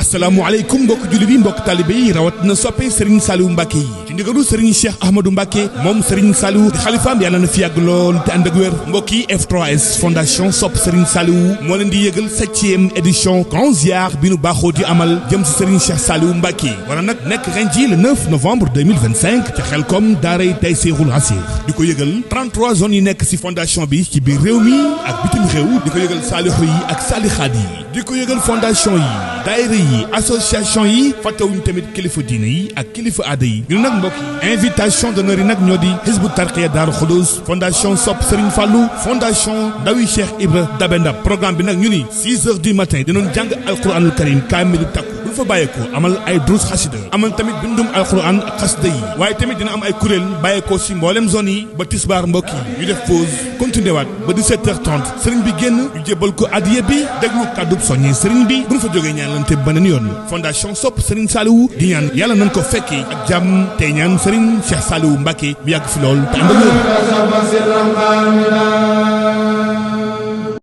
asalaamaaleykum mbokk jullit yi mbokk talibé yi rawat na soppe Serigne Saliou Mbacké yi ci ndigalu Serigne Cheikh Ahmadou Mbacké moom Serigne Saliou di xalifaam yàlla na fi yàgg lool te ànd ak wér mbokk yi F3S fondation sopp Serigne Saliou moo leen di yëgal 7e édition grand ziar bi nu baaxoo di amal jëm si Serigne Cheikh Saliou Mbacké wala nag nekk ren ji le 9 novembre 2025 ca Khelcom Daaray Taysiirul Asir di ko yëgal 33 zones yi nekk si fondation bi ci biir réew mi ak bitim réew di ko yëgal saalihu yi ak saalixaat yi di ko yëgal fondation yi daayira yi association yi fàttewuñu tamit kilifa diine yi ak kilifa aada yi ñu nag mbokk yi invitation d'honneur yi nag ñoo di Hizbu Tarqiya Daaru Xudoos fondation Sopp Serigne Fallou fondation Dawi Cheikh Ibra Dabendab programme bi nag ñu ni 6 heures du matin dinañ jàng alquranul karim kaamilu takku buñ fa bàyyeekoo amal ay drus xasida amal tamit bindum alquran ak xasida yi waaye tamit dina am ay kuréel bàyyeekoo si mboolem zone yi ba tisbaar mbokk yi ñu def pause continué waat ba 17h30 Serigne bi génn ñu jébbal ko adiya bi déglu kàddu soññi Serigne bi buñ fa jógee ñaanlante beneen yoon fondation Sopp Serigne Saliou di ñaan yàlla nañ ko fekki ak jàmm tey ñaan Serigne Cheikh Saliou Mbacké mu yàgg fi lool te ànd ak